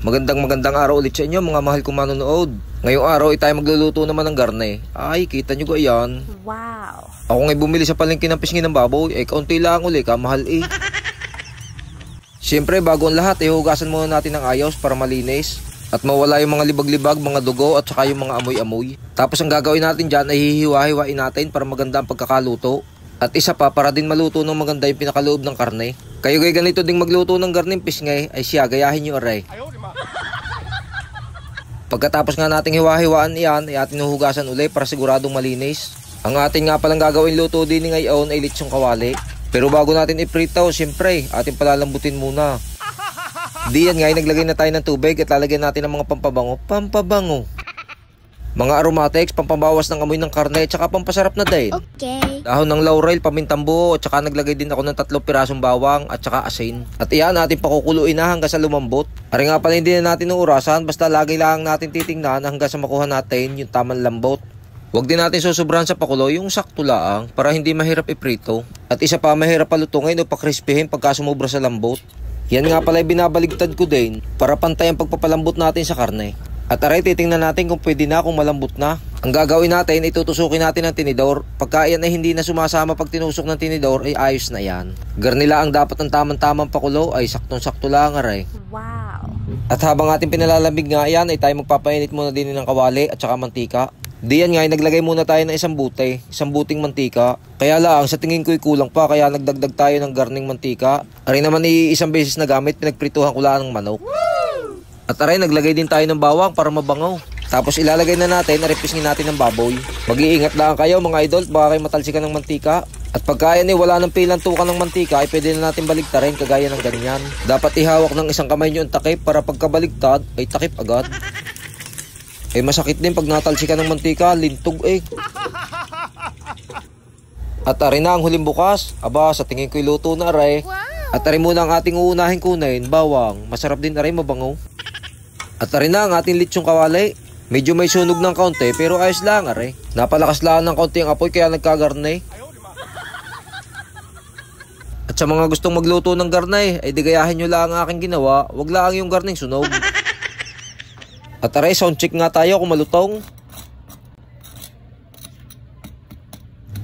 Magandang araw ulit sa inyo mga mahal kong manonood. Ngayong araw ay tayo magluluto naman ng garne. Ay, kita nyo ko yan. Wow. Ako nga'y bumili sa palengke ng pisngi ng baboy. Kaunti lang uli, kamahal eh. Siyempre, bago ang lahat, hugasan muna natin ng ayos para malinis. At mawala yung mga libag-libag, mga dugo at saka yung mga amoy-amoy. Tapos ang gagawin natin dyan ay hihiwa-hiwain natin para maganda ang pagkakaluto. At isa pa, para din maluto ng maganda yung pinakaloob ng karne. Kayo gay ganito ding magluto ng garneng pisngay ay siya, gayahin nyo aray. Pagkatapos nga nating hiwa-hiwaan iyan ay ating hugasan ulit para siguradong malinis. Ang ating nga palang gagawin luto din ngayon ay litsong kawali. Pero bago natin iprito, siyempre ating palalambutin muna. Diyan nga ay naglagay na tayo ng tubig at lalagyan natin ng mga pampabango. Mga aromatics, pampabawas ng amoy ng karne at saka pampasarap na din. Okay. Dahon ng laurel, pamintang buo at saka naglagay din ako ng 3 pirasong bawang at saka asin. At iyan natin pakukuluin na hanggang sa lumambot. Ari nga pala hindi na natin uurasan, basta lagi lang natin titingnan hanggang sa makuha natin yung tamang lambot. Huwag din natin susobrahan sa pakulo, yung sakto laang para hindi mahirap iprito. At isa pa, mahirap palutungin o pakrispihin pagka sumobra sa lambot. Yan nga pala binabaligtad ko din para pantay ang pagpapalambot natin sa karne. At aray, titingnan natin kung pwede na, kung malambot na. Ang gagawin natin, itutusukin natin ng tinidor. Pagka yan ay hindi na sumasama pag tinusok ng tinidor, ay ayos na yan. Garnila ang dapat ng tamang-tamang pakulo ay saktong-sakto lang aray. Wow. At habang ating pinalalamig nga yan, ay tayo magpapainit muna din ng kawali at saka mantika. Diyan nga ay naglagay muna tayo ng isang buting mantika. Kaya lang, sa tingin ko'y kulang pa, kaya nagdagdag tayo ng garning mantika. Aray naman isang beses na gamit, pinagprituhan ko lang ng manok. At aray, naglagay din tayo ng bawang para mabangaw. Tapos ilalagay na natin, aripisngin natin ng baboy. Mag-iingat lang kayo mga idol, baka kayo matalsikan ng mantika. At pagka yan wala ng pilang tukan ng mantika, ay pwede na natin baligtarin kagaya ng ganyan. Dapat ihawak ng isang kamay nyo ang takip para pagkabaligtad, ay takip agad. Masakit din pag natalsikan ng mantika, lintog At aray na ang huling bukas. Aba, sa tingin ko'y luto na aray. At aray muna ang ating uunahin kunin, bawang. Masarap din aray, mabango. At aray na ang ating litsong kawali. Medyo may sunog ng kaunti pero ayos lang aray. Napalakas lang ng kaunti ang apoy kaya nagkagarne. At sa mga gustong magluto ng garne ay digayahin nyo lang ang aking ginawa. Wag lang yung garneng sunog. At aray, sound check nga tayo kung malutong.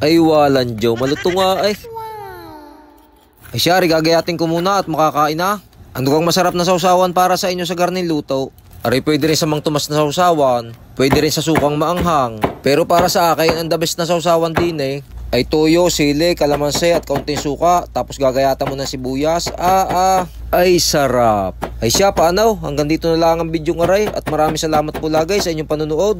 Ay walan Joe, malutong nga ay. Ay siya, gagayatin ko muna at makakain na. Ang dugang masarap na sausawan para sa inyo sa garneng luto. Aray, pwede rin sa mang tumas na sausawan, pwede rin sa sukang maanghang. Pero para sa akin, ang the best na sausawan din ay toyo, sili, kalamansi at kaunting suka. Tapos gagayatan mo ng sibuyas. Ay sarap. Ay siya, paano? Hanggang dito na lang ang video ng aray. At maraming salamat po lagay sa inyong panunood.